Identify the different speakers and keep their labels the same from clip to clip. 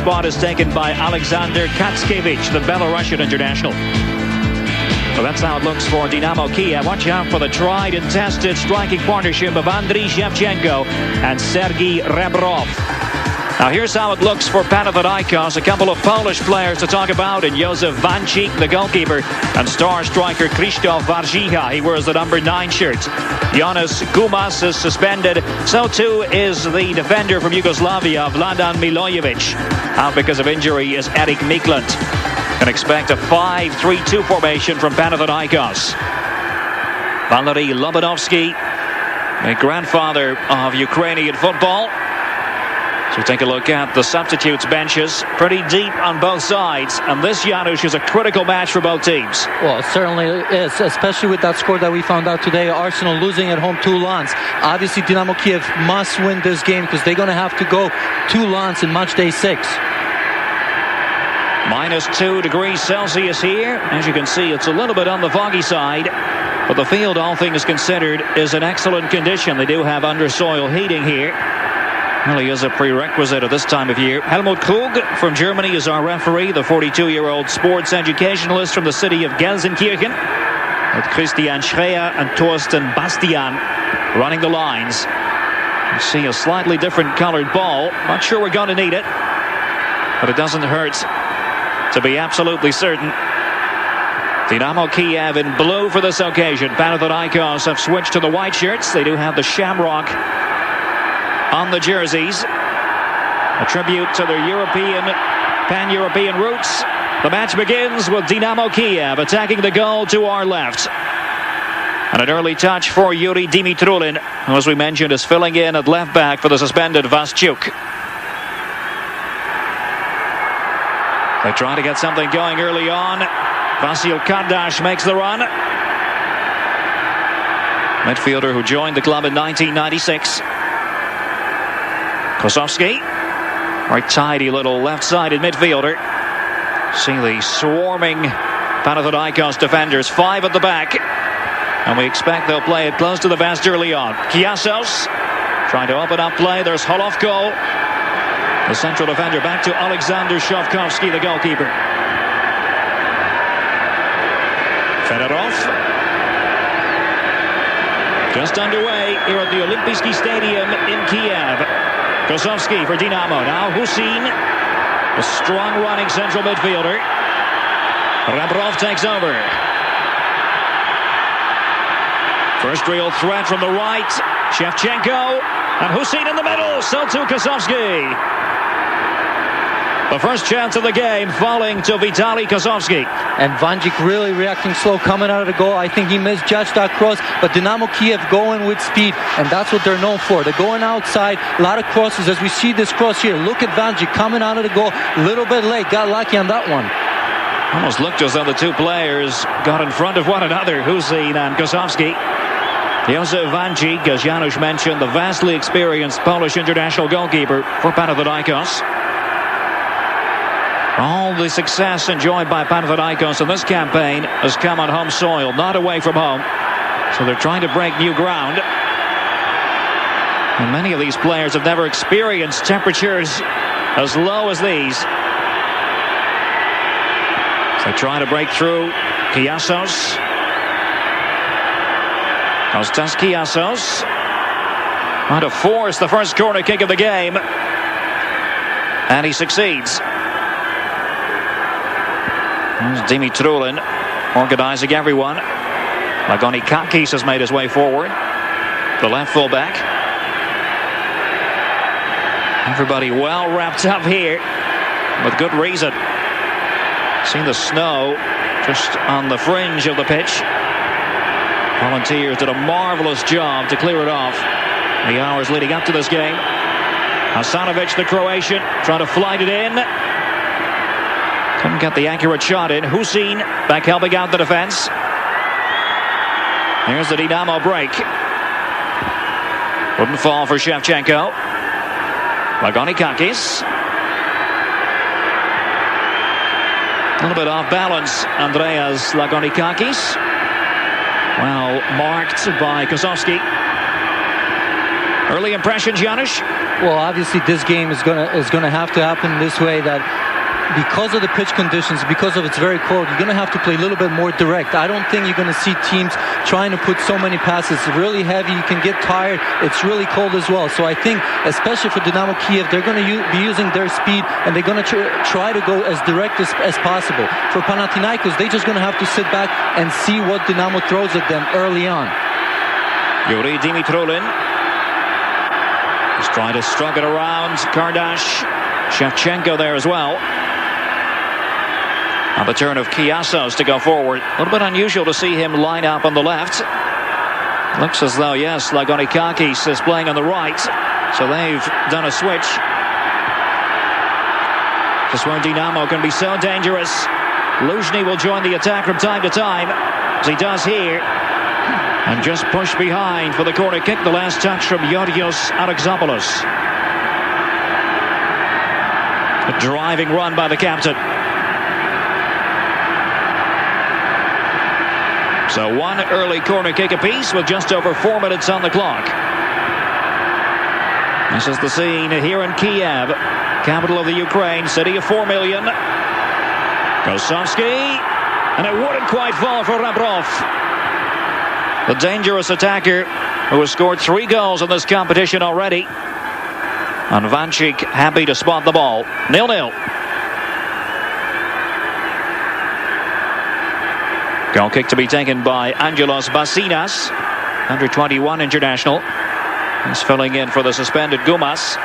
Speaker 1: spot is taken by Alexander Katskevich, the Belarusian international. So that's how it looks for Dynamo Kyiv. Watch out for the tried and tested striking partnership of Andriy Shevchenko and Sergei Rebrov. Now here's how it looks for Panathinaikos. A couple of Polish players to talk about, and Józef Wańcik, the goalkeeper, and star striker Krzysztof Warzycha. He wears the number 9 shirt. Jonas Gumas is suspended. So too is the defender from Yugoslavia, Vladan Milojevic. Out because of injury is Erik Mikland. Can expect a 5-3-2 formation from Panathinaikos. Valery Lobanovsky, the grandfather of Ukrainian football. So take a look at the substitutes benches. Pretty deep on both sides. And this, Janusz, is a critical match for both teams.
Speaker 2: Well, it certainly is, especially with that score that we found out today. Arsenal losing at home to Lens. Obviously, Dynamo Kyiv must win this game because they're going to have to go to Lens in match day 6.
Speaker 1: -2 degrees Celsius here. As you can see, it's a little bit on the foggy side. But the field, all things considered, is in excellent condition. They do have under-soil heating here. Really is a prerequisite at this time of year. Hellmut Krug from Germany is our referee. The 42-year-old sports educationalist from the city of Gelsenkirchen. With Christian Schreier and Thorsten Bastian running the lines. You see a slightly different colored ball. Not sure we're going to need it. But it doesn't hurt to be absolutely certain. Dynamo Kyiv in blue for this occasion. Panathinaikos have switched to the white shirts. They do have the shamrock on the jerseys. A tribute to their pan-European roots. The match begins with Dynamo Kyiv attacking the goal to our left. And an early touch for Yuri Dimitrulin, who, as we mentioned, is filling in at left back for the suspended Vasyuk. They try to get something going early on. Vasil Kardash makes the run. Midfielder who joined the club in 1996. Kosowski, very tidy little left-sided midfielder. See the swarming Panathinaikos defenders, 5 at the back. And we expect they'll play it close to the vest early on. Kiasos trying to open up play. There's Holovko. The central defender back to Alexander Shovkovsky, the goalkeeper. Fedorov. Just underway here at the Olympijski Stadium in Kyiv. Kosowski for Dynamo. Now Husin, a strong running central midfielder. Rebrov takes over. First real threat from the right. Shevchenko and Husin in the middle. So too Kosowski. The first chance of the game falling to Vitaly Kosowski. And
Speaker 2: Wańcik really reacting slow coming out of the goal. I think he misjudged that cross, but Dynamo Kyiv going with speed, and that's what they're known for. They're going outside, a lot of crosses as we see this cross here. Look at Wańcik coming out of the goal a little bit late, got lucky on that one.
Speaker 1: Almost looked as though the two players got in front of one another, Husin and Kosowski. Józef Wańcik, as Janusz mentioned, the vastly experienced Polish international goalkeeper for Panathinaikos. All the success enjoyed by Panathinaikos in this campaign has come on home soil, not away from home. So they're trying to break new ground. And many of these players have never experienced temperatures as low as these. So they try to break through. Kiasos. Kostas Kiasos. Trying to force the first corner kick of the game. And he succeeds. Dimitrulin organizing everyone. Lagonikakis has made his way forward. The left fullback. Everybody well wrapped up here with good reason. See the snow just on the fringe of the pitch. Volunteers did a marvelous job to clear it off the hours leading up to this game. Hasanovic, the Croatian, trying to flight it in. Couldn't get the accurate shot in. Husin back helping out the defense. Here's the Dynamo break. Wouldn't fall for Shevchenko. Lagonikakis. A little bit off balance, Andreas Lagonikakis. Well marked by Kosowski. Early impressions, Janusz?
Speaker 2: Well, obviously this game is gonna have to happen this way, that because of the pitch conditions, because of it's very cold, you're going to have to play a little bit more direct. I don't think you're going to see teams trying to put so many passes. It's really heavy. You can get tired. It's really cold as well. So I think, especially for Dynamo Kyiv, they're going to be using their speed, and they're going to try to go as direct as possible. For Panathinaikos, they're just going to have to sit back and see what Dynamo throws at them early on.
Speaker 1: Yuri Dimitrulin is trying to strug it around. Kardash, Shevchenko there as well. On the turn of Kiasos to go forward. A little bit unusual to see him line up on the left. Looks as though, yes, Lagonikakis is playing on the right. So they've done a switch. Just where Dynamo can be so dangerous. Luzhny will join the attack from time to time, as he does here. And just push behind for the corner kick. The last touch from Yorios Alexopoulos. A driving run by the captain. So one early corner kick apiece with just over 4 minutes on the clock. This is the scene here in Kiev, capital of the Ukraine, city of 4 million. Kosovsky, and it wouldn't quite fall for Rebrov. The dangerous attacker who has scored 3 goals in this competition already. And Vanchik happy to spot the ball. 0-0. Goal kick to be taken by Angelos Basinas, under 21 international. He's filling in for the suspended Gumas.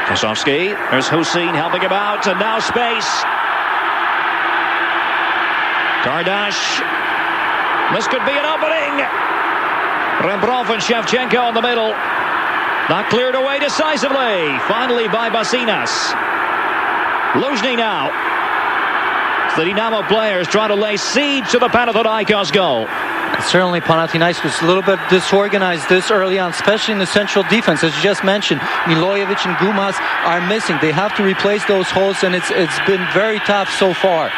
Speaker 1: Kosovsky, there's Hussein helping him out, and now space. Kardash, this could be an opening. Rebrov and Shevchenko in the middle. Not cleared away decisively. Finally by Basinas. Luzhny now. The Dynamo players trying to lay siege to the Panathinaikos goal.
Speaker 2: Certainly Panathinaikos was a little bit disorganized this early on, especially in the central defense. As you just mentioned, Milojevic and Gumas are missing. They have to replace those holes, and it's been very tough so far.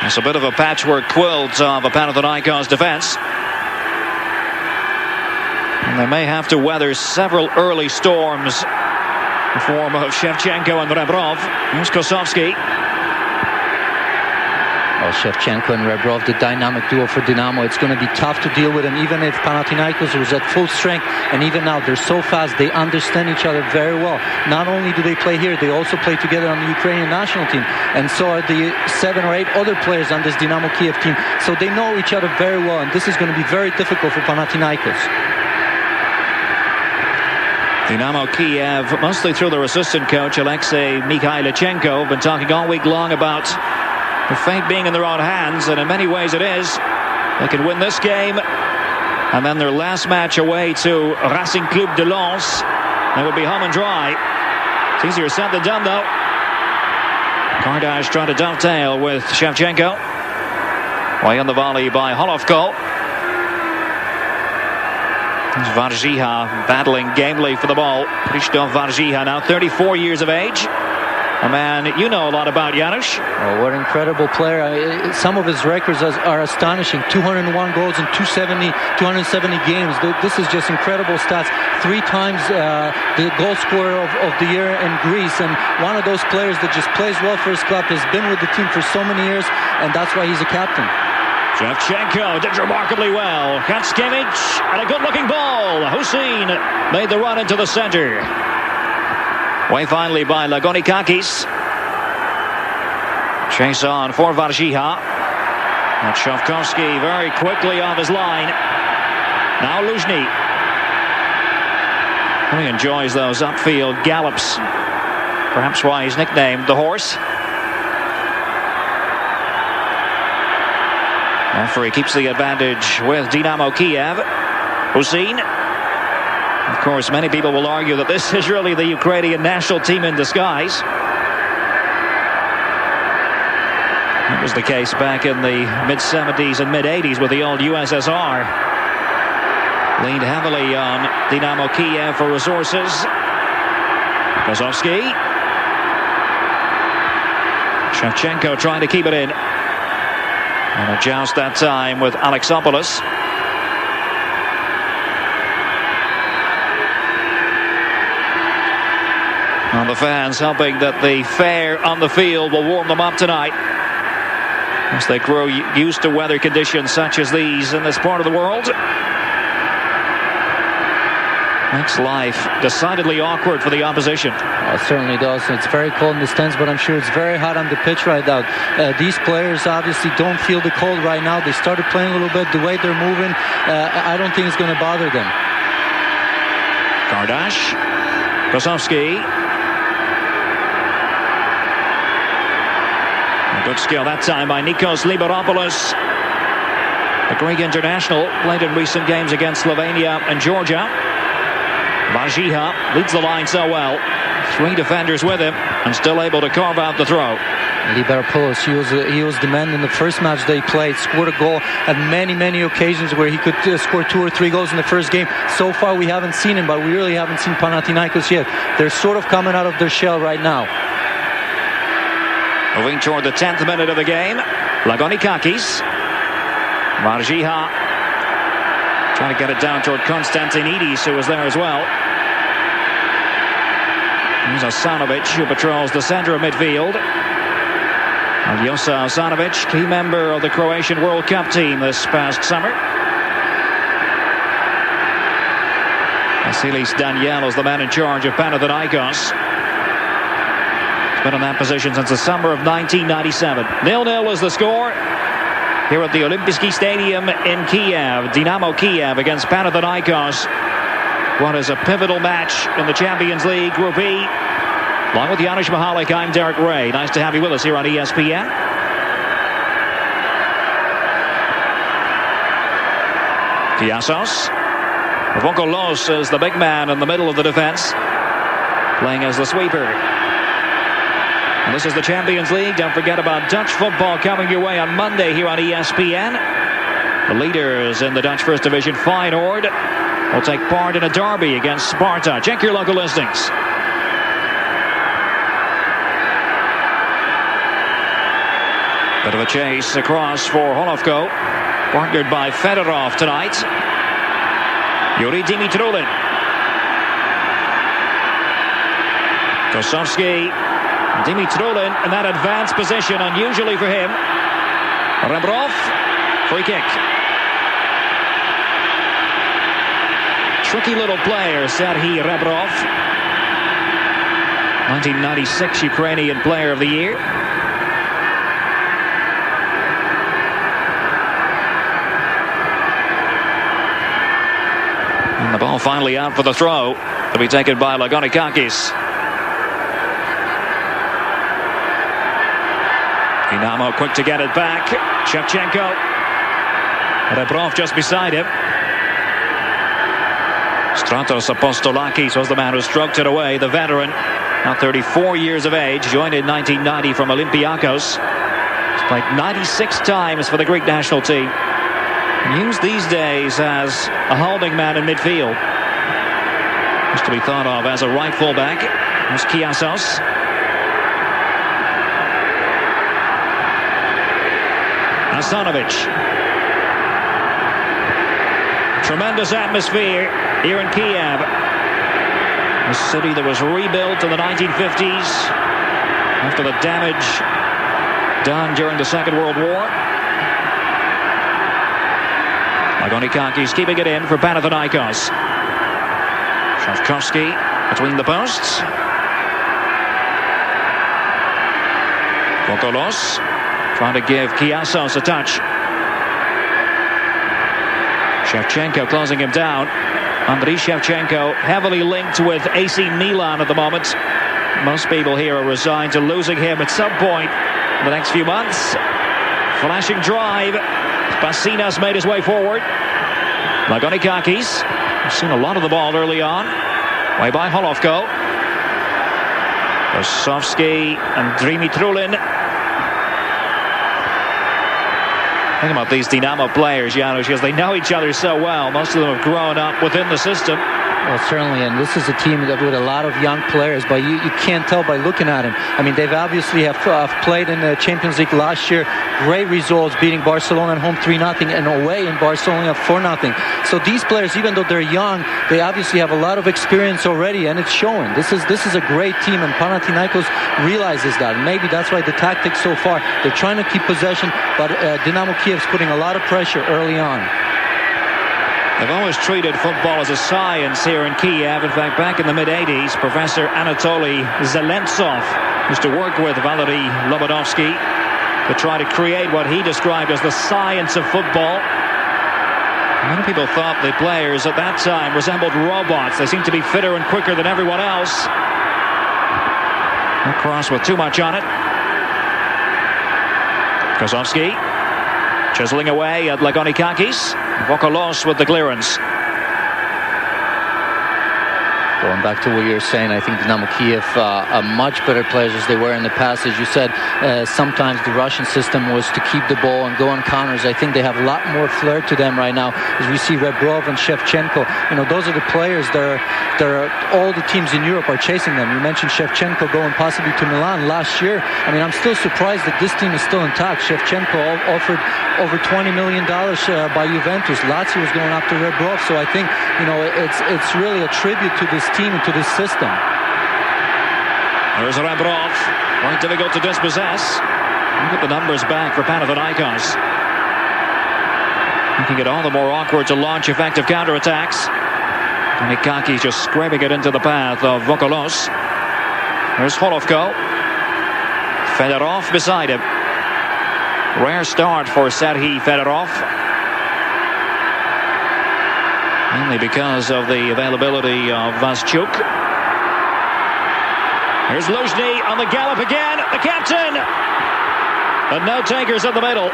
Speaker 1: It's a bit of a patchwork quilt of a Panathinaikos defense. And they may have to weather several early storms in the form of Shevchenko and Rebrov. Here's Kosovsky.
Speaker 2: Well, Shevchenko and Rebrov, the dynamic duo for Dynamo. It's going to be tough to deal with them, even if Panathinaikos was at full strength. And even now, they're so fast. They understand each other very well. Not only do they play here, they also play together on the Ukrainian national team. And so are the 7 or 8 other players on this Dynamo Kyiv team. So they know each other very well. And this is going to be very difficult for Panathinaikos.
Speaker 1: Dynamo Kyiv, mostly through their assistant coach, Alexei Mikhailichenko, have been talking all week long about the fate being in their own hands, and in many ways it is. They can win this game, and then their last match away to Racing Club de Lens, they will be home and dry. It's easier said than done, though. Kardash trying to dovetail with Shevchenko. Way on the volley by Holovko. Varziha battling gamely for the ball. Krzysztof Varziha, now 34 years of age. A man you know a lot about, Janusz.
Speaker 2: Oh, what an incredible player. Some of his records are astonishing. 201 goals in 270 games. This is just incredible stats. 3 times the goal scorer of the year in Greece. And one of those players that just plays well for his club, has been with the team for so many years, and that's why he's a captain.
Speaker 1: Shevchenko did remarkably well. Katskevich, and a good-looking ball. Hussein made the run into the center. Way finally by Lagonikakis. Chase on for Varziha. And Shavkovsky very quickly off his line. Now Luzhny. He enjoys those upfield gallops. Perhaps why he's nicknamed the Horse. Referee keeps the advantage with Dynamo Kyiv. Hussein. Of course, many people will argue that this is really the Ukrainian national team in disguise. That was the case back in the mid-70s and mid-80s with the old USSR. Leaned heavily on Dynamo Kyiv for resources. Kosovsky. Shevchenko trying to keep it in. And a joust that time with Alexopoulos. And the fans hoping that the fare on the field will warm them up tonight as they grow used to weather conditions such as these in this part of the world. Makes life decidedly awkward for the opposition.
Speaker 2: It certainly does. It's very cold in the stands, but I'm sure it's very hot on the pitch right now. These players obviously don't feel the cold right now. They started playing a little bit. The way they're moving, I don't think it's going to bother them.
Speaker 1: Gardash, Kosowski. A good skill that time by Nikos Liberopoulos. The Greek international played in recent games against Slovenia and Georgia. Vajiha leads the line so well. 3 defenders with him and still able to carve out the throw.
Speaker 2: Liberopoulos, he was the man in the first match they played. Scored a goal at many occasions where he could score 2 or 3 goals in the first game. So far we haven't seen him, but we really haven't seen Panathinaikos yet. They're sort of coming out of their shell right now.
Speaker 1: Moving toward the 10th minute of the game. Lagonikakis. Vajiha trying to get it down toward Konstantinidis, who was there as well. Here's Asanovic, who patrols the center of midfield. Aljosa Asanovic, key member of the Croatian World Cup team this past summer. Vasilis Daniel is the man in charge of Panathinaikos. He's been in that position since the summer of 1997. 0-0 is the score here at the Olympijski Stadium in Kyiv. Dynamo Kyiv against Panathinaikos. What is a pivotal match in the Champions League Group E. Along with Janusz Mihalik, I'm Derek Ray. Nice to have you with us here on ESPN. Kiasos. Vokolos is the big man in the middle of the defense, playing as the sweeper. And this is the Champions League. Don't forget about Dutch football coming your way on Monday here on ESPN. The leaders in the Dutch First Division, Feyenoord, will take part in a derby against Sparta. Check your local listings. Bit of a chase across for Holovko, partnered by Fedorov tonight. Yuri Dimitrulin. Kosowski. Dimitrulin in that advanced position, unusually for him. Rebrov, free kick. Tricky little player, Serhiy Rebrov. 1996 Ukrainian Player of the Year. And the ball finally out for the throw to be taken by Lagonikakis. Dynamo quick to get it back. Shevchenko. Rebrov just beside him. Stratos Apostolakis was the man who stroked it away. The veteran, now 34 years of age, joined in 1990 from Olympiacos. He's played 96 times for the Greek national team. Used these days as a holding man in midfield. Used to be thought of as a right fullback. There's Kiasos. Asanovic. Tremendous atmosphere here in Kyiv. A city that was rebuilt in the 1950s after the damage done during the Second World War. Lagonikakis keeping it in for Panathinaikos. Shavkovsky between the posts. Vokolos trying to give Kiasos a touch. Shevchenko closing him down. Andriy Shevchenko heavily linked with AC Milan at the moment. Most people here are resigned to losing him at some point in the next few months. Flashing drive. Bassinas made his way forward. Lagonikakis. I've seen a lot of the ball early on. Way by Holovko. Kosowski and Dimitrulin. Think about these Dynamo players, Janusz, because they know each other so well. Most of them have grown up within the system.
Speaker 2: Well, certainly, and this is a team with a lot of young players, but you can't tell by looking at them. I mean, they've obviously have played in the Champions League last year. Great results, beating Barcelona at home 3-0 and away in Barcelona 4-0. So these players, even though they're young, they obviously have a lot of experience already, and it's showing. This is a great team, and Panathinaikos realizes that. Maybe that's why the tactics so far, they're trying to keep possession, but Dynamo Kyiv is putting a lot of pressure early on.
Speaker 1: They've always treated football as a science here in Kiev. In fact, back in the mid-80s, Professor Anatoly Zelentsov used to work with Valery Lobanovsky to try to create what he described as the science of football. Many people thought the players at that time resembled robots. They seemed to be fitter and quicker than everyone else. No cross with too much on it. Kozovsky chiseling away at Lagonikakis. Vokolos with the clearance.
Speaker 2: Going back to what you were saying, I think Dynamo Kyiv are much better players as they were in the past. As you said, sometimes the Russian system was to keep the ball and go on counters. I think they have a lot more flair to them right now. As we see Rebrov and Shevchenko, those are the players that are all the teams in Europe are chasing them. You mentioned Shevchenko going possibly to Milan last year. I mean, I'm still surprised that this team is still intact. Shevchenko offered over $20 million by Juventus. Lazio was going after Rebrov. So I think, it's really a tribute to this team and to this system.
Speaker 1: There's Rebrov. Quite difficult to dispossess. Look at the numbers back for Panathinaikos. Making it all the more awkward to launch effective counterattacks. Nikaki just scraping it into the path of Vokolos. There's Holovko. Fedorov beside him. Rare start for Serhii Fedorov. Mainly because of the availability of Vasychuk. Here's Luzhny on the gallop again. The captain. But no takers in the middle.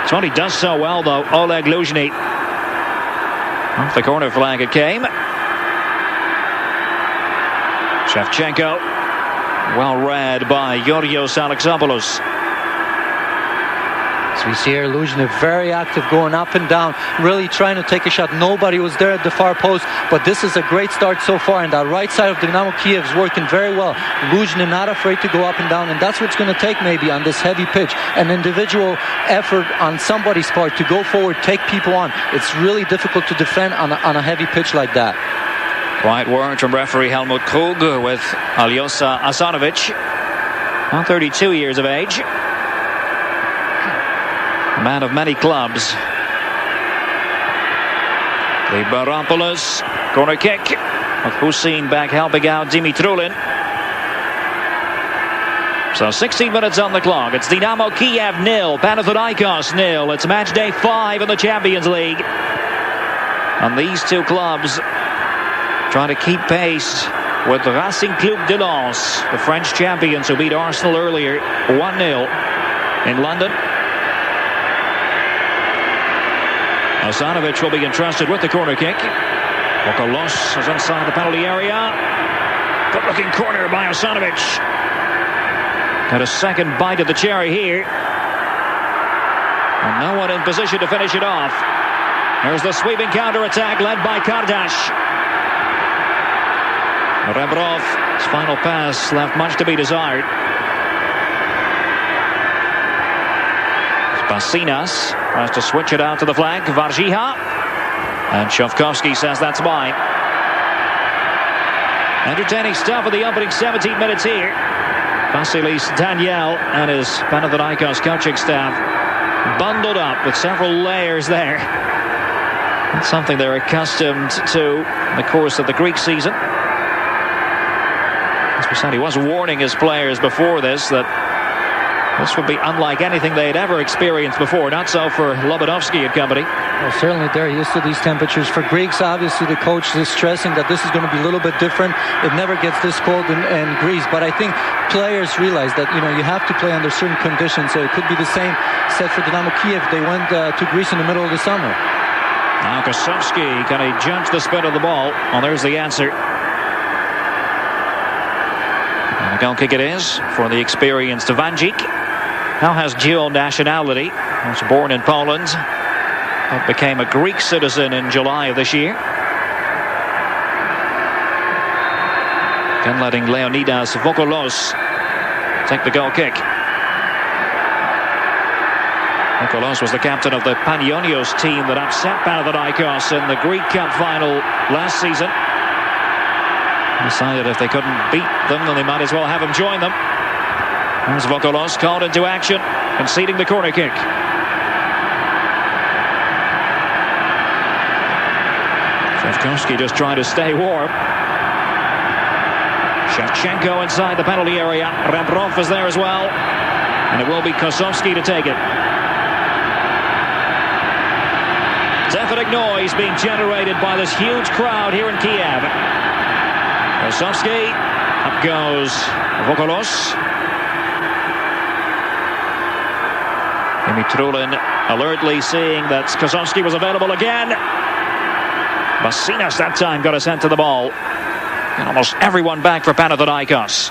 Speaker 1: It's what he does so well, though. Oleg Luzhny. Off the corner flag it came. Shevchenko. Well read by Yorios Alexopoulos.
Speaker 2: As we see here, Luzhny very active, going up and down, really trying to take a shot. Nobody was there at the far post, but this is a great start so far, and that right side of Dynamo Kyiv is working very well. Luzhny not afraid to go up and down, and that's what's going to take maybe on this heavy pitch. An individual effort on somebody's part to go forward, take people on. It's really difficult to defend on a heavy pitch like that.
Speaker 1: Quiet word from referee Hellmut Krug with Alyosa Asanovic, now 32 years of age. Man of many clubs. Liberopoulos, corner kick with Hussein back helping out Dimitrulin. So 16 minutes on the clock. It's Dynamo Kyiv 0, Panathinaikos 0. It's match day 5 in the Champions League. And these two clubs trying to keep pace with Racing Club de Lens, the French champions who beat Arsenal earlier 1-0 in London. Asanovic will be entrusted with the corner kick. Vokolos is inside the penalty area. Good looking corner by Asanovic. Got a second bite of the cherry here. And no one in position to finish it off. There's the sweeping counter-attack led by Kardash. Rebrov's final pass left much to be desired. Basinas tries to switch it out to the flank. Varjiha. And Shovkovsky says that's mine. Entertaining stuff in the opening 17 minutes here. Vasilis Daniel and his Panathinaikos coaching staff bundled up with several layers there. That's something they're accustomed to in the course of the Greek season. As we said, he was warning his players before this that this would be unlike anything they had ever experienced before. Not so for Lobanovsky and company.
Speaker 2: Well, certainly they're used to these temperatures. For Greeks, obviously, the coach is stressing that this is going to be a little bit different. It never gets this cold in Greece. But I think players realize that, you have to play under certain conditions. So it could be the same set for Dynamo Kyiv. They went to Greece in the middle of the summer.
Speaker 1: Now Kosovsky, can he judge the spin of the ball? Well, there's the answer. And a goal kick it is for the experienced Vanjik. Now has dual nationality. He was born in Poland, but became a Greek citizen in July of this year. Again letting Leonidas Vokolos take the goal kick. Vokolos was the captain of the Panionios team that upset Panathinaikos in the Greek Cup final last season. Decided if they couldn't beat them, then they might as well have him join them. As Vokolos called into action, conceding the corner kick. Shevchenko just trying to stay warm. Shevchenko inside the penalty area. Rebrov is there as well. And it will be Kosovsky to take it. Deafening noise being generated by this huge crowd here in Kiev. Kosovsky, up goes Vokolos. Dimitrulin alertly seeing that Kosovsky was available again. Basinas that time got a sent to the ball. And almost everyone back for Panathinaikos.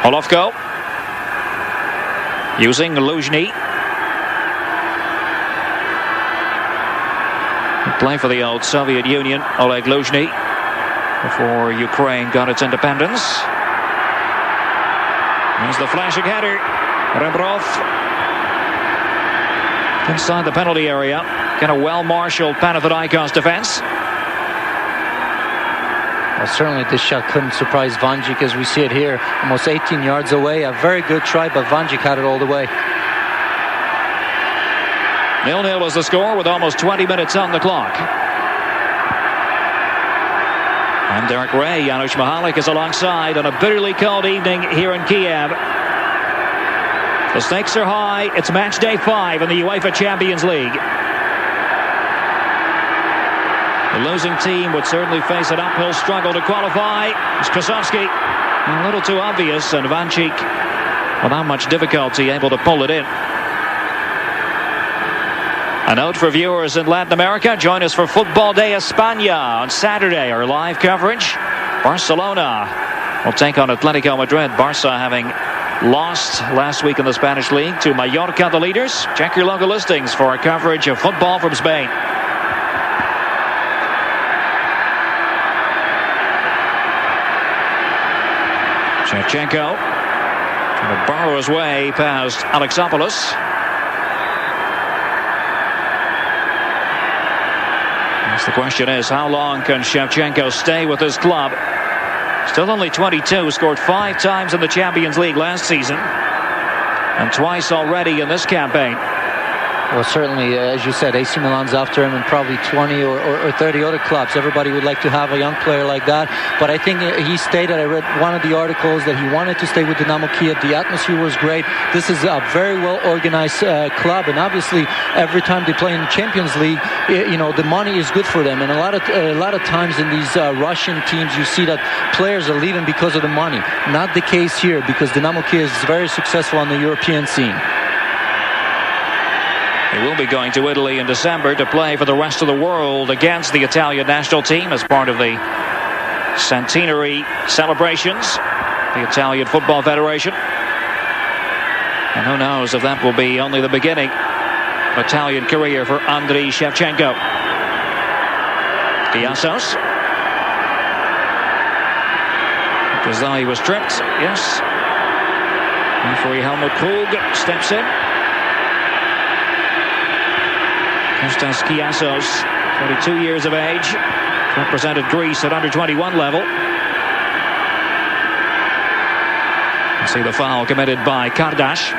Speaker 1: Olovko using Luzhny. Play for the old Soviet Union, Oleg Luzhny, before Ukraine got its independence. There's the flashing header. Rebrov inside the penalty area. Kind of well-marshaled Panathinaikos defense.
Speaker 2: Well, certainly this shot couldn't surprise Vanjik as we see it here. Almost 18 yards away. A very good try, but Vanjik had it all the way.
Speaker 1: 0-0 is the score with almost 20 minutes on the clock. And Derek Ray, Janusz Mihalik is alongside on a bitterly cold evening here in Kiev. The stakes are high. It's match day 5 in the UEFA Champions League. The losing team would certainly face an uphill struggle to qualify. It's Kosovsky, a little too obvious, and Vanjik without much difficulty able to pull it in. A note for viewers in Latin America, join us for Football Day España on Saturday, our live coverage. Barcelona will take on Atletico Madrid. Barca having lost last week in the Spanish League to Mallorca, the leaders. Check your local listings for our coverage of football from Spain. Shevchenko trying to burrow his way past Alexopoulos. The question is, how long can Shevchenko stay with his club? Still only 22, scored 5 times in the Champions League last season and twice already in this campaign.
Speaker 2: Well, certainly, as you said, AC Milan's after him and probably 20 or 30 other clubs. Everybody would like to have a young player like that. But I think he stated, I read one of the articles, that he wanted to stay with Dynamo Kyiv. The atmosphere was great. This is a very well-organized club. And obviously, every time they play in the Champions League, the money is good for them. And a lot of times in these Russian teams, you see that players are leaving because of the money. Not the case here, because Dynamo Kyiv is very successful on the European scene.
Speaker 1: He will be going to Italy in December to play for the rest of the world against the Italian national team as part of the centenary celebrations, the Italian Football Federation. And who knows if that will be only the beginning of Italian career for Andriy Shevchenko. Kiasos. As though he was tripped, yes. Referee Hellmut Krug steps in. Kostas Kiasos, 22 years of age, represented Greece at under-21 level. You see the foul committed by Kardash.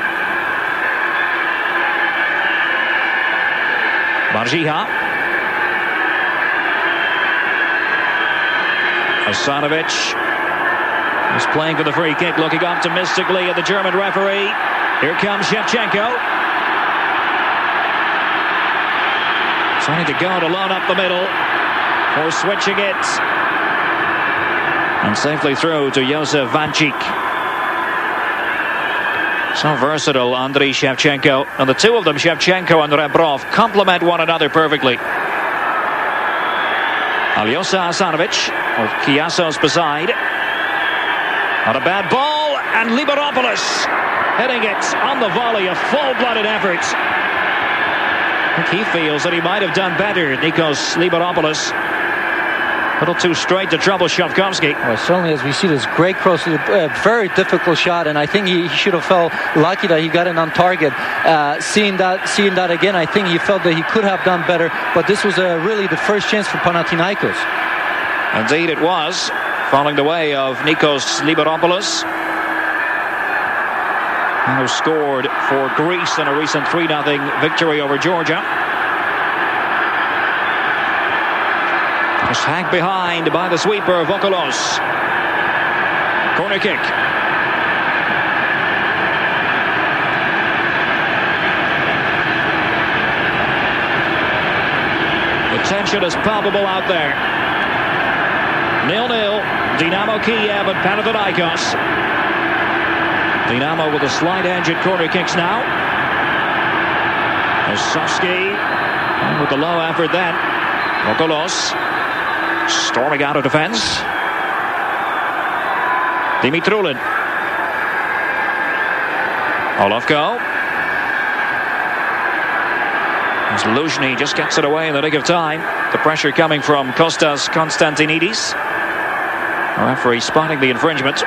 Speaker 1: Barjiha. Hasanovic is playing for the free kick, looking optimistically at the German referee. Here comes Shevchenko. Trying to go it alone up the middle, or switching it, and safely through to Josef Vanjik. So versatile, Andriy Shevchenko, and the two of them, Shevchenko and Rebrov, complement one another perfectly. Aljosa Hasanovic with Kiasos beside. Not a bad ball, and Liberopoulos hitting it on the volley, a full-blooded effort. I think he feels that he might have done better, Nikos Liberopoulos. A little too straight to trouble Shavkovsky.
Speaker 2: Well, certainly, as we see this great cross, a very difficult shot, and I think he should have felt lucky that he got it on target. Seeing that again, I think he felt that he could have done better, but this was really the first chance for Panathinaikos.
Speaker 1: Indeed it was, following the way of Nikos Liberopoulos, who scored for Greece in a recent 3-0 victory over Georgia. Just hacked behind by the sweeper Vokolos. Corner kick. The tension is palpable out there. 0-0. Dynamo Kyiv and Panathinaikos. Dynamo with a slight edge at corner kicks now. Osowski with the low effort then. Vokolos storming out of defense. Dimitrulin. Olovko. As Luzhny just gets it away in the nick of time. The pressure coming from Kostas Konstantinidis. The referee spotting the infringement.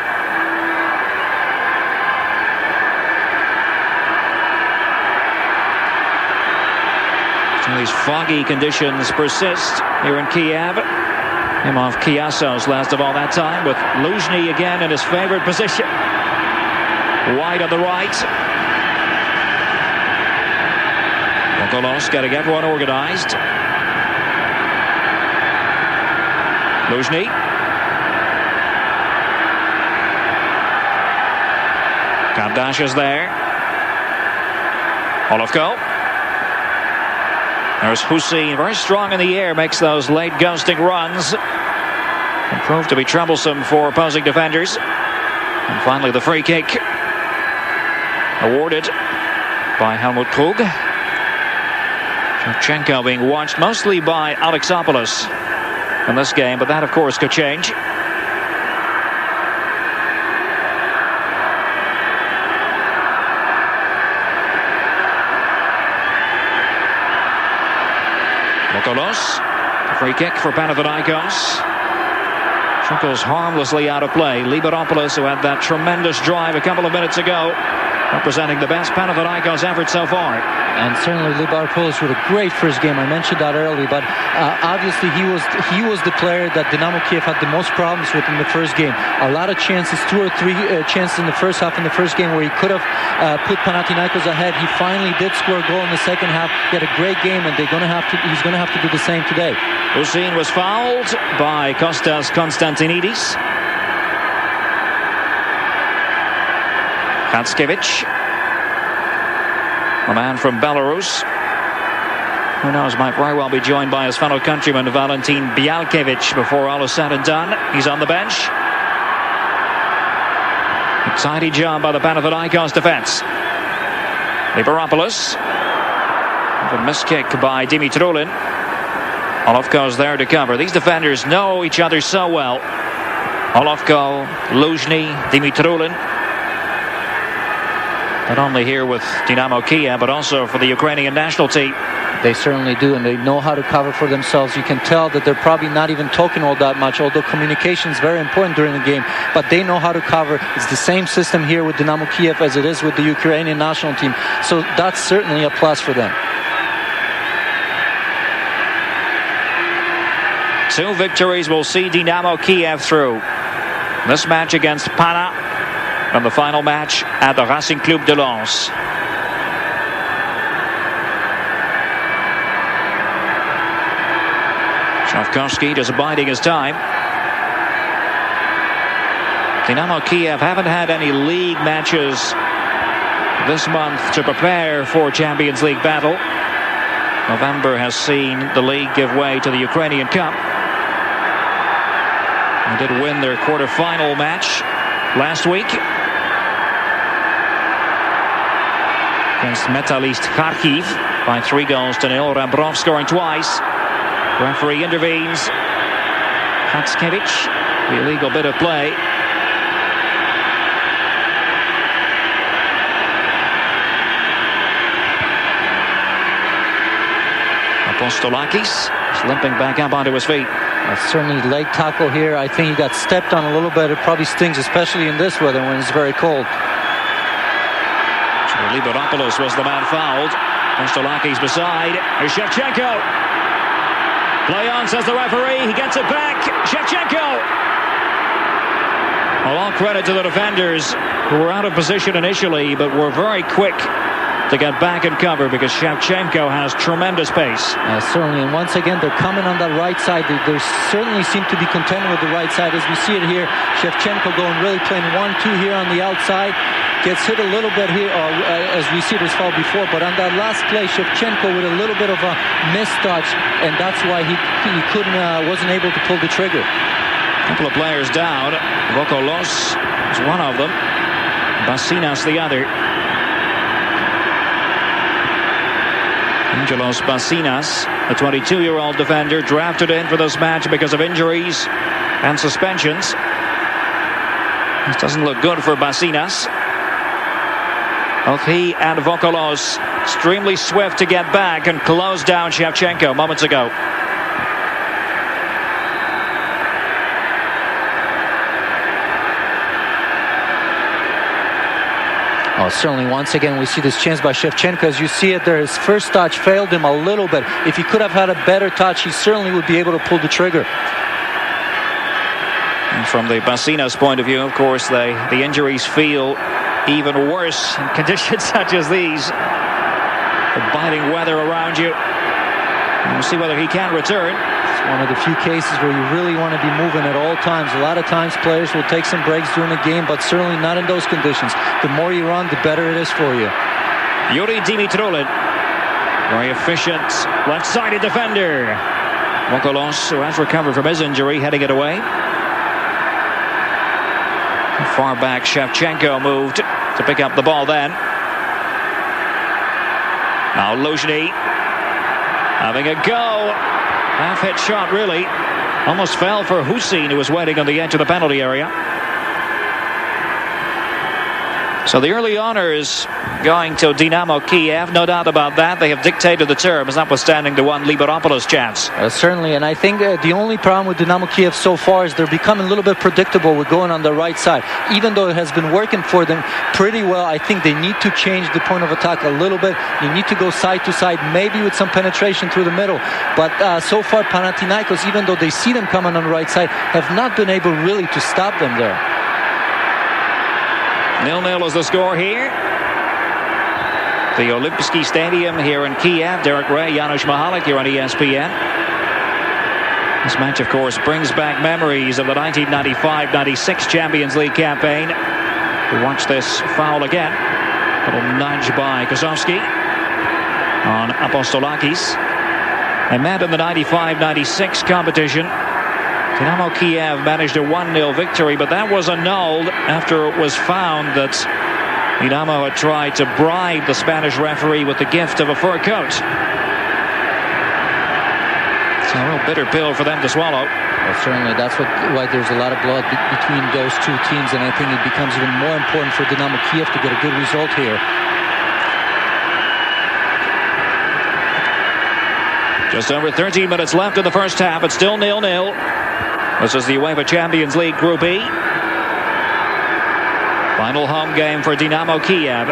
Speaker 1: So these foggy conditions persist here in Kyiv. Imov Kiasos last of all that time, with Luzhny again in his favorite position. Wide on the right. Vokolos got to get everyone organized. Luzhny. Kandash is there. Olovko. There's Hussein, very strong in the air, makes those late ghosting runs. And proved to be troublesome for opposing defenders. And finally the free kick. Awarded by Hellmut Krug. Shevchenko being watched mostly by Alexopoulos in this game, but that of course could change. Vokolos, free kick for Panathinaikos. Trickles harmlessly out of play. Liberopoulos, who had that tremendous drive a couple of minutes ago, representing the best Panathinaikos effort so far.
Speaker 2: And certainly Liberopoulos with a great first game. I mentioned that early, but obviously he was the player that Dynamo Kyiv had the most problems with in the first game. A lot of chances, 2 or 3 chances in the first half in the first game where he could have put Panathinaikos ahead. He finally did score a goal in the second half. He had a great game, and he's going to have to do the same today.
Speaker 1: Hussein was fouled by Kostas Konstantinidis. Hatskevich, a man from Belarus, who knows, might very well be joined by his fellow countryman Valentin Bialkevich before all is said and done. He's on the bench. A tidy job by the Panathinaikos defense. Liberopoulos. A missed kick by Dimitrulin. Olovko's there to cover. These defenders know each other so well. Olovko, Luzhny, Dimitrulin. Not only here with Dynamo Kyiv, but also for the Ukrainian national team.
Speaker 2: They certainly do, and they know how to cover for themselves. You can tell that they're probably not even talking all that much, although communication is very important during the game. But they know how to cover. It's the same system here with Dynamo Kyiv as it is with the Ukrainian national team. So that's certainly a plus for them.
Speaker 1: 2 victories will see Dynamo Kyiv through. This match against Pana, and the final match at the Racing Club de Lens. Shavkovsky just biding his time. Dynamo Kyiv haven't had any league matches this month to prepare for Champions League battle. November has seen the league give way to the Ukrainian Cup. They did win their quarter-final match last week against Metalist Kharkiv by 3-0. Rambrov scoring twice. Referee intervenes. Hatskevich, the illegal bit of play. Apostolakis is limping back up onto his feet.
Speaker 2: Certainly leg tackle here. I think he got stepped on a little bit. It probably stings, especially in this weather when it's very cold.
Speaker 1: Liberopoulos was the man fouled. Apostolakis beside. Here's Shevchenko. Play on, says the referee. He gets it back. Shevchenko. Well, all credit to the defenders who were out of position initially, but were very quick to get back and cover because Shevchenko has tremendous pace.
Speaker 2: Certainly, and once again, they're coming on that right side. They certainly seem to be content with the right side. As we see it here, Shevchenko going really playing 1-2 here on the outside. Gets hit a little bit here, as we see this foul before, but on that last play, Shevchenko with a little bit of a missed touch, and that's why he wasn't able to pull the trigger.
Speaker 1: A couple of players down. Vokolos is one of them. Basinas the other. Angelos Basinas, the 22-year-old defender, drafted in for this match because of injuries and suspensions. This doesn't look good for Basinas. Both he and Vokolos extremely swift to get back and close down Shevchenko moments ago.
Speaker 2: Certainly, once again, we see this chance by Shevchenko. As you see it there, his first touch failed him a little bit. If he could have had a better touch, he certainly would be able to pull the trigger.
Speaker 1: And from the Basinas point of view, of course, the injuries feel even worse in conditions such as these. The biting weather around you. And we'll see whether he can return.
Speaker 2: It's one of the few cases where you really want to be moving at all times. A lot of times players will take some breaks during the game, but certainly not in those conditions. The more you run, the better it is for you.
Speaker 1: Yuri Dimitrulin, very efficient left-sided defender. Vokolos, who has recovered from his injury, heading it away. Far back, Shevchenko moved to pick up the ball then. Now Luzhny having a go. Half-hit shot, really. Almost fell for Hussein, who was waiting on the edge of the penalty area. So the early honors going to Dynamo Kyiv, no doubt about that. They have dictated the terms, notwithstanding the one Liberopoulos chance.
Speaker 2: Certainly, and I think the only problem with Dynamo Kyiv so far is they're becoming a little bit predictable with going on the right side. Even though it has been working for them pretty well, I think they need to change the point of attack a little bit. You need to go side to side, maybe with some penetration through the middle. But so far, Panathinaikos, even though they see them coming on the right side, have not been able really to stop them there.
Speaker 1: 0-0 is the score here. The Olympijski Stadium here in Kiev. Derek Ray, Janusz Mihalik here on ESPN. This match, of course, brings back memories of the 1995-96 Champions League campaign. We watch this foul again. A little nudge by Kosovsky on Apostolakis. They met in the 95-96 competition. Dynamo Kyiv managed a 1-0 victory, but that was annulled after it was found that Dynamo had tried to bribe the Spanish referee with the gift of a fur coat. It's a real bitter pill for them to swallow.
Speaker 2: Well, certainly, that's why there's a lot of blood between those two teams, and I think it becomes even more important for Dynamo Kyiv to get a good result here.
Speaker 1: Just over 13 minutes left in the first half. It's still 0-0. This is the UEFA Champions League Group E. Final home game for Dynamo Kyiv.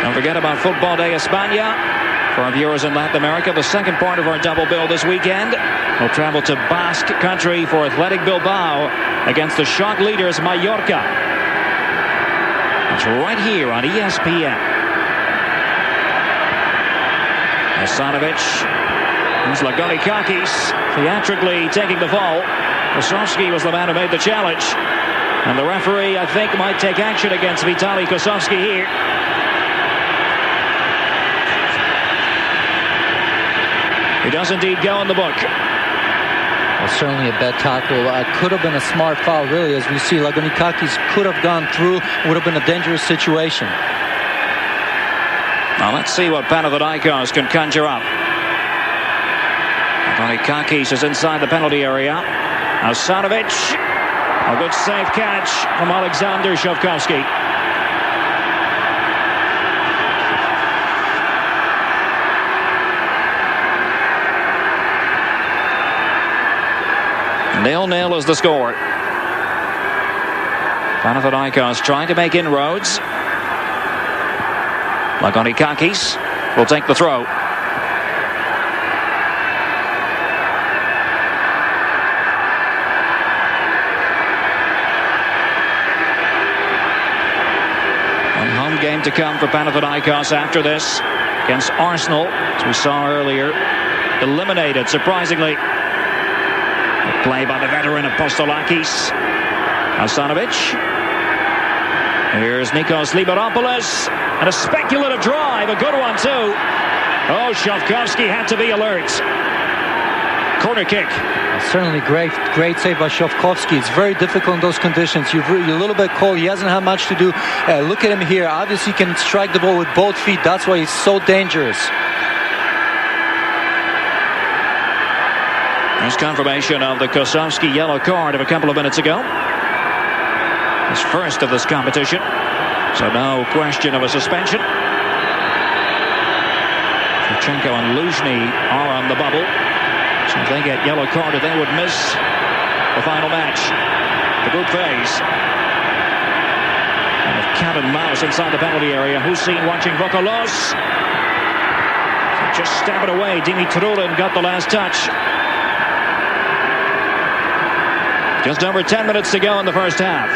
Speaker 1: Don't forget about Football Day España. For our viewers in Latin America, the second part of our double bill this weekend. We'll travel to Basque Country for Athletic Bilbao against the shock leaders Mallorca. It's right here on ESPN. Asanovic, and Lagonikakis theatrically taking the fall. Kosovsky was the man who made the challenge. And the referee, I think, might take action against Vitaly Kosovsky here. He does indeed go in the book.
Speaker 2: Well, certainly a bad tackle. Could have been a smart foul, really. As we see, Lagonikakis could have gone through. Would have been a dangerous situation.
Speaker 1: Now let's see what Panathinaikos can conjure up. Lagonikakis is inside the penalty area. Asanovic. A good safe catch from Alexander Shovkovsky. 0-0 is the score. Panathinaikos trying to make inroads. Lagonikakis will take the throw. Home game to come for Panathinaikos after this against Arsenal, as we saw earlier, eliminated surprisingly. Play by the veteran Apostolakis. Hasanovic. Here's Nikos Liberopoulos, and a speculative drive, a good one too. Oh, Shovkovsky had to be alert. Corner kick.
Speaker 2: Certainly great save by Shovkovsky. It's very difficult in those conditions. You're a little bit cold. He hasn't had much to do. Look at him here. Obviously he can strike the ball with both feet. That's why he's so dangerous.
Speaker 1: There's confirmation of the Kosovsky yellow card of a couple of minutes ago. His first of this competition. So no question of a suspension. Shevchenko and Luzhny are on the bubble. So if they get yellow carded, they would miss the final match, the group phase. And with cat and mouse inside the penalty area, Hussein watching Vokolos. Just stab it away. Dimitrulin got the last touch. Just over 10 minutes to go in the first half.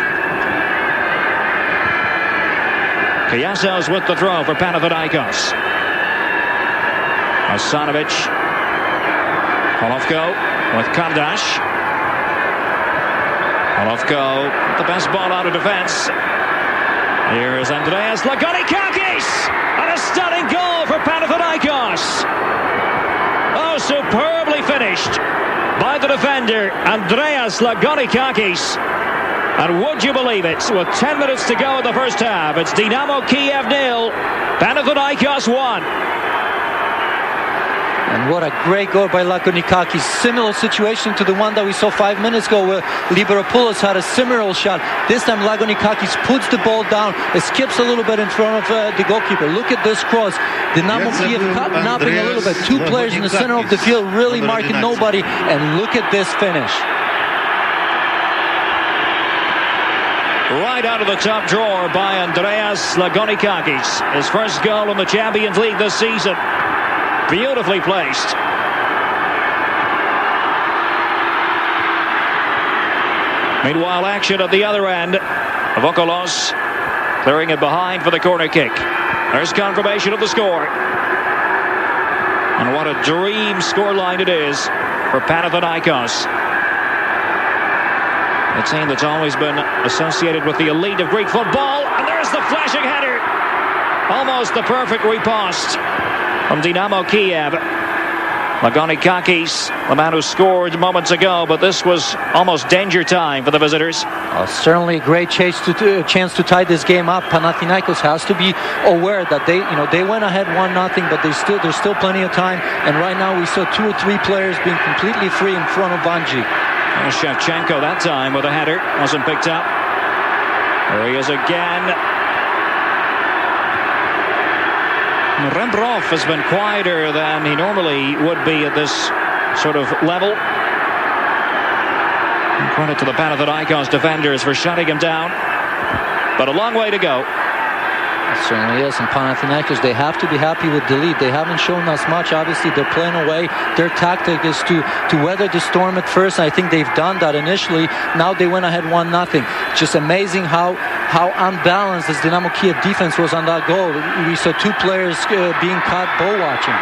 Speaker 1: Kayassos with the throw for Panathinaikos. Hasanovic. Polovko with Kardash. Polovko, the best ball out of defense. Here is Andreas Lagonikakis. And a stunning goal for Panathinaikos. Oh, superbly finished by the defender, Andreas Lagonikakis. And would you believe it, with 10 minutes to go in the first half, it's Dynamo Kyiv 0, Panathinaikos 1.
Speaker 2: And what a great goal by Lagonikakis. Similar situation to the one that we saw 5 minutes ago where Liberopoulos had a similar shot. This time Lagonikakis puts the ball down. It skips a little bit in front of the goalkeeper. Look at this cross. Dynamo Kyiv napping a little bit. Two players in the center of the field really marking nobody. And look at this finish.
Speaker 1: Right out of the top drawer by Andreas Lagonikakis. His first goal in the Champions League this season. Beautifully placed. Meanwhile, action at the other end. Vokolos clearing it behind for the corner kick. There's confirmation of the score. And what a dream scoreline it is for Panathinaikos. A team that's always been associated with the elite of Greek football. And there's the flashing header. Almost the perfect riposte from Dynamo Kyiv. Lagonikakis, the man who scored moments ago, but this was almost danger time for the visitors.
Speaker 2: Certainly a great chance to tie this game up. Panathinaikos has to be aware that they went ahead 1-0, but there's still plenty of time. And right now we saw 2 or 3 players being completely free in front of Vanji.
Speaker 1: Shevchenko that time with a header wasn't picked up. There he is again. Rembrov has been quieter than he normally would be at this sort of level. And credit to the Panathinaikos defenders for shutting him down. But a long way to go.
Speaker 2: It certainly is. And Panathinaikos, they have to be happy with the lead. They haven't shown us much. Obviously, they're playing away. Their tactic is to weather the storm at first. I think they've done that initially. Now they went ahead 1-0. Just amazing how unbalanced this Dynamo Kyiv defense was on that goal. We saw 2 players being caught ball watching.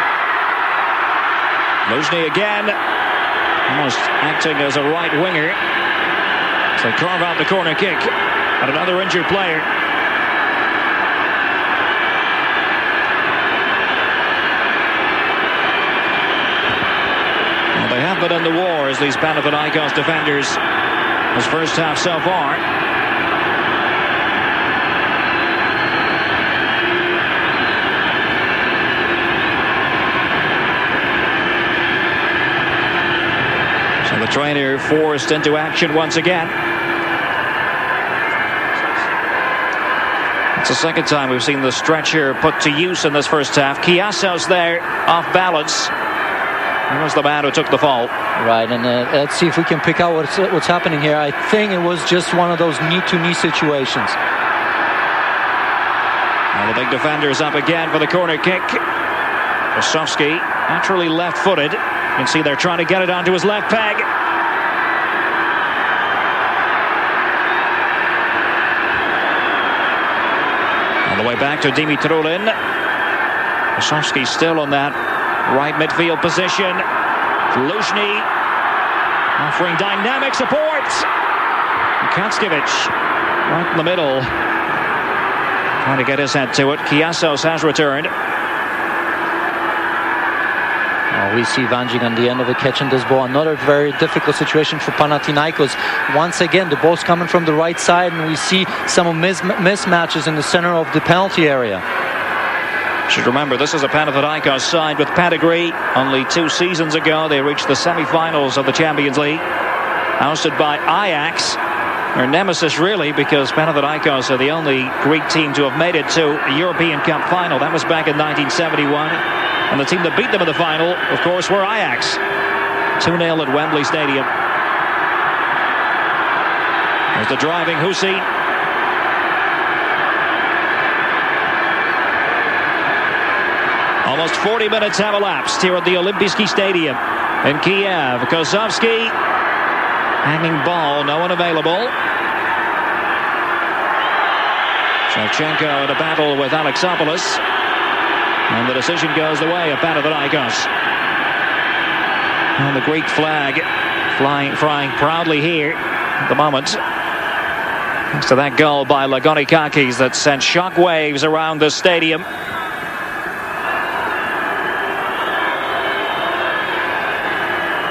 Speaker 1: Luzhny again, almost acting as a right winger. So they carve out the corner kick at another injured player. Well, they have been in the wars, these Panathinaikos defenders, this first half so far. The trainer forced into action once again. It's the second time we've seen the stretcher put to use in this first half. Kayassos there off balance. He was the man who took the fall.
Speaker 2: Right, and let's see if we can pick out what's happening here. I think it was just one of those knee-to-knee situations.
Speaker 1: Well, the big defender's up again for the corner kick. Osowski, naturally left-footed. You can see they're trying to get it onto his left peg. On the way back to Dimitrulin. Osowski still on that right midfield position. Luzhny offering dynamic support. Katskevich right in the middle, trying to get his head to it. Kiasos has returned.
Speaker 2: We see Vanjik on the end of it catching this ball. Another very difficult situation for Panathinaikos. Once again, the ball's coming from the right side, and we see some mismatches in the center of the penalty area.
Speaker 1: You should remember, this is a Panathinaikos side with pedigree. Only 2 seasons ago, they reached the semi-finals of the Champions League, ousted by Ajax. Their nemesis, really, because Panathinaikos are the only Greek team to have made it to a European Cup final. That was back in 1971. And the team that beat them in the final, of course, were Ajax. 2-0 at Wembley Stadium. There's the driving Hussein. Almost 40 minutes have elapsed here at the Olympijski Stadium in Kiev. Kozovsky, hanging ball, no one available. Shevchenko in a battle with Alexopoulos. And the decision goes the way of Panathinaikos. And the Greek flag flying proudly here at the moment. Thanks to that goal by Lagonikakis that sent shockwaves around the stadium.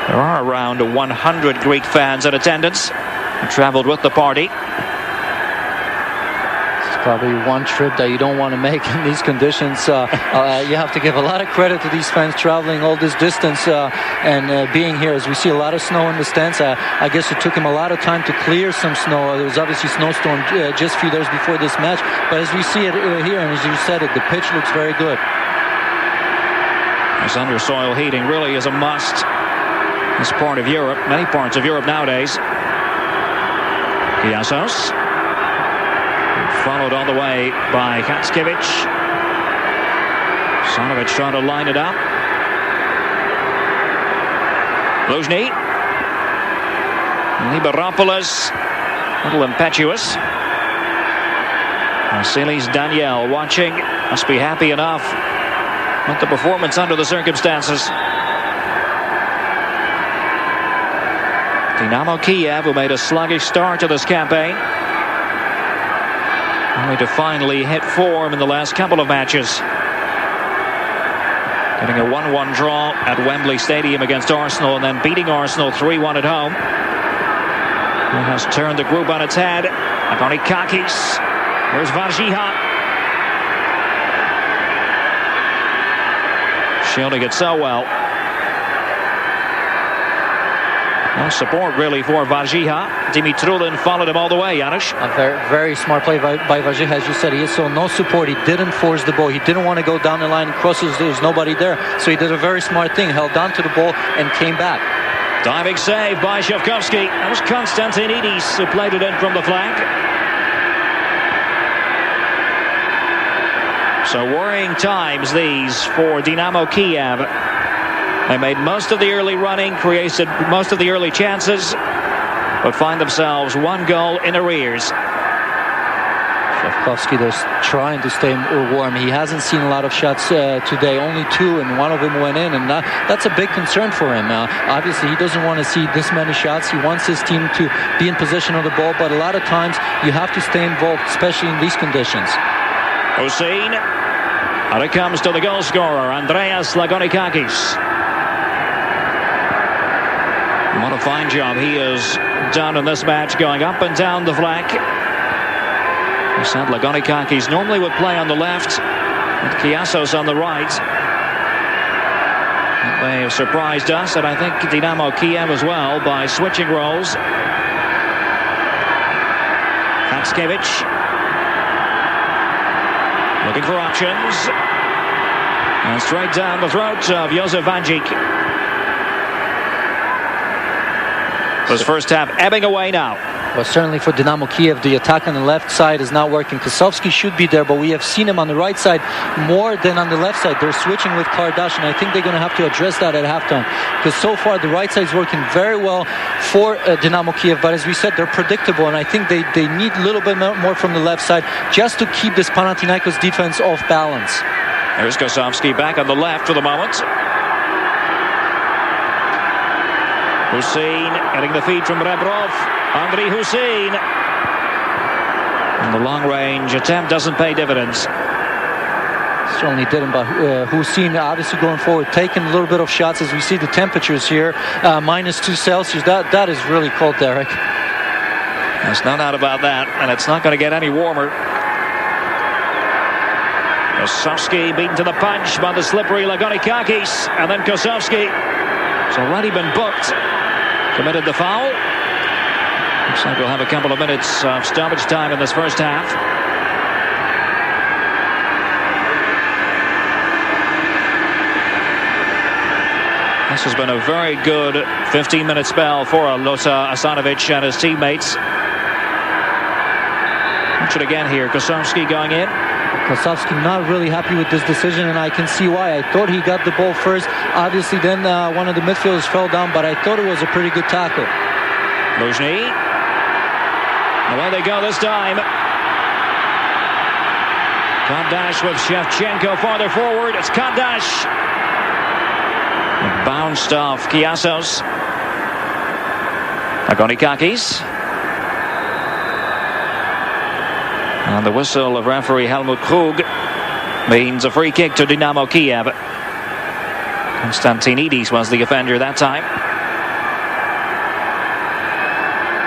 Speaker 1: There are around 100 Greek fans in attendance who traveled with the party.
Speaker 2: Probably one trip that you don't want to make in these conditions. You have to give a lot of credit to these fans traveling all this distance and being here, as we see a lot of snow in the stands. I guess it took him a lot of time to clear some snow. There was obviously snowstorm just a few days before this match, but as we see it here, and as you said it, the pitch looks very good.
Speaker 1: This under-soil heating really is a must. This part of Europe, many parts of Europe nowadays. Kiasos, followed all the way by Katskevich. Sonovic trying to line it up. Luzhny. Liberopoulos, a little impetuous. Vasilis Daniel watching. Must be happy enough with the performance under the circumstances. Dynamo Kyiv, who made a sluggish start to this campaign, only to finally hit form in the last couple of matches. Getting a 1-1 draw at Wembley Stadium against Arsenal and then beating Arsenal 3-1 at home. Who has turned the group on its head. Lagonikakis. Where's Varjiha? Shielding it so well. No support really for Varjiha. Dimitrulin followed him all the way, Janusz.
Speaker 2: A very, very smart play by Varjiha. As you said, he saw no support. He didn't force the ball. He didn't want to go down the line and crosses. There's nobody there. So he did a very smart thing. Held on to the ball and came back.
Speaker 1: Diving save by Shevkovsky. That was Konstantinidis who played it in from the flank. So worrying times these for Dynamo Kyiv. They made most of the early running, created most of the early chances, but find themselves 1 goal in arrears.
Speaker 2: Shevkovsky is trying to stay warm. He hasn't seen a lot of shots today, only 2, and one of them went in, and that's a big concern for him. Obviously, he doesn't want to see this many shots. He wants his team to be in possession of the ball, but a lot of times you have to stay involved, especially in these conditions.
Speaker 1: Hussein, and it comes to the goal scorer, Andreas Lagonikakis. What a fine job he has done in this match, going up and down the flank. We said Lagonikakis normally would play on the left, with Kiasos on the right. They have surprised us, and I think Dynamo Kyiv as well, by switching roles. Katskevich looking for options, and straight down the throat of Josef Vanjik. This first half ebbing away now.
Speaker 2: Well, certainly for Dynamo Kyiv, the attack on the left side is not working. Kosovsky should be there, but we have seen him on the right side more than on the left side. They're switching with Kardash, and I think they're going to have to address that at halftime. Because so far, the right side is working very well for Dynamo Kyiv, but as we said, they're predictable, and I think they need a little bit more from the left side just to keep this Panathinaikos defense off balance.
Speaker 1: There's Kosovsky back on the left for the moment. Hussein getting the feed from Rebrov. Andriy Hussein. And the long-range attempt doesn't pay dividends.
Speaker 2: Certainly didn't, but Hussein obviously going forward, taking a little bit of shots as we see the temperatures here, -2 Celsius. That is really cold, Derek.
Speaker 1: There's no doubt about that, and it's not going to get any warmer. Kosovsky beaten to the punch by the slippery Lagonikakis, and then Kosovsky has already been booked. Committed the foul. Looks like we'll have a couple of minutes of stoppage time in this first half. This has been a very good 15-minute spell for Losa Asanovic and his teammates. Watch it again here. Kosovsky going in.
Speaker 2: Kosovsky not really happy with this decision, and I can see why. I thought he got the ball first. Obviously, then one of the midfielders fell down, but I thought it was a pretty good tackle.
Speaker 1: Luzhny. Away they go this time. Kardash with Shevchenko farther forward. It's Kardash. Bounced off Kiasos. Lagonikakis. And the whistle of referee Hellmut Krug means a free kick to Dynamo Kyiv. Konstantinidis was the offender that time.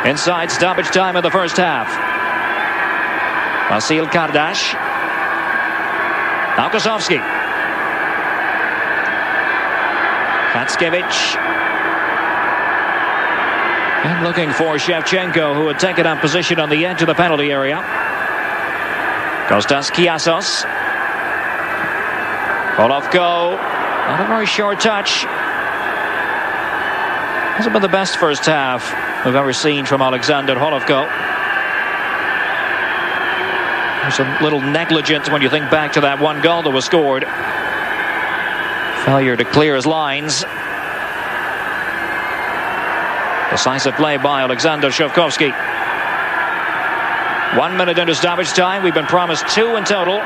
Speaker 1: Inside stoppage time in the first half. Vasil Kardash. Now Kosovsky. Katskevich. And looking for Shevchenko, who had taken up position on the edge of the penalty area. Kostas Kiasos. Holovko. Not a very short touch. Hasn't been the best first half we've ever seen from Alexander Holovko. It's a little negligent when you think back to that one goal that was scored. Failure to clear his lines. Decisive play by Alexander Shovkovsky. 1 minute into stoppage time. We've been promised 2 in total.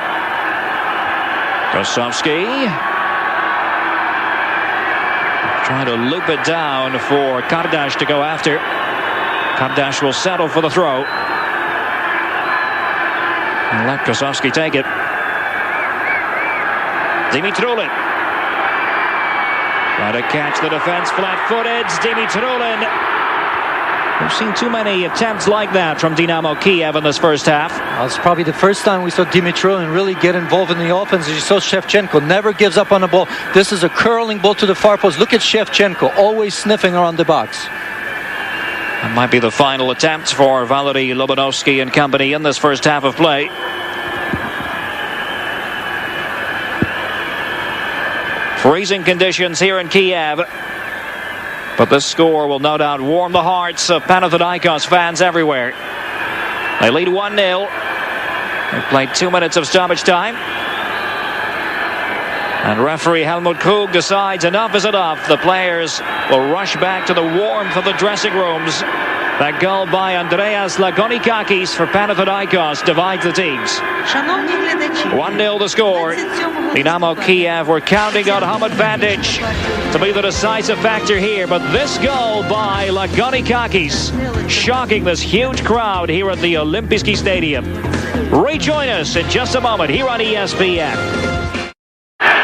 Speaker 1: Kosovsky trying to loop it down for Kardash to go after. Kardash will settle for the throw. And let Kosovsky take it. Dimitrulin. Trying to catch the defense flat-footed. Dimitrulin. We've seen too many attempts like that from Dynamo Kyiv in this first half.
Speaker 2: Well, it's probably the first time we saw Dimitrulin really get involved in the offense. As you saw, Shevchenko never gives up on the ball. This is a curling ball to the far post. Look at Shevchenko, always sniffing around the box.
Speaker 1: That might be the final attempt for Valery Lobanovsky and company in this first half of play. Freezing conditions here in Kyiv. But this score will no doubt warm the hearts of Panathinaikos fans everywhere. They lead 1-0. They've played 2 minutes of stoppage time. And referee Hellmut Krug decides enough is enough. The players will rush back to the warmth of the dressing rooms. That goal by Andreas Lagonikakis for Panathinaikos divides the teams. 1-0 the score. Dynamo Kyiv were counting on home advantage to be the decisive factor here. But this goal by Lagonikakis shocking this huge crowd here at the Olympijski Stadium. Rejoin us in just a moment here on ESPN.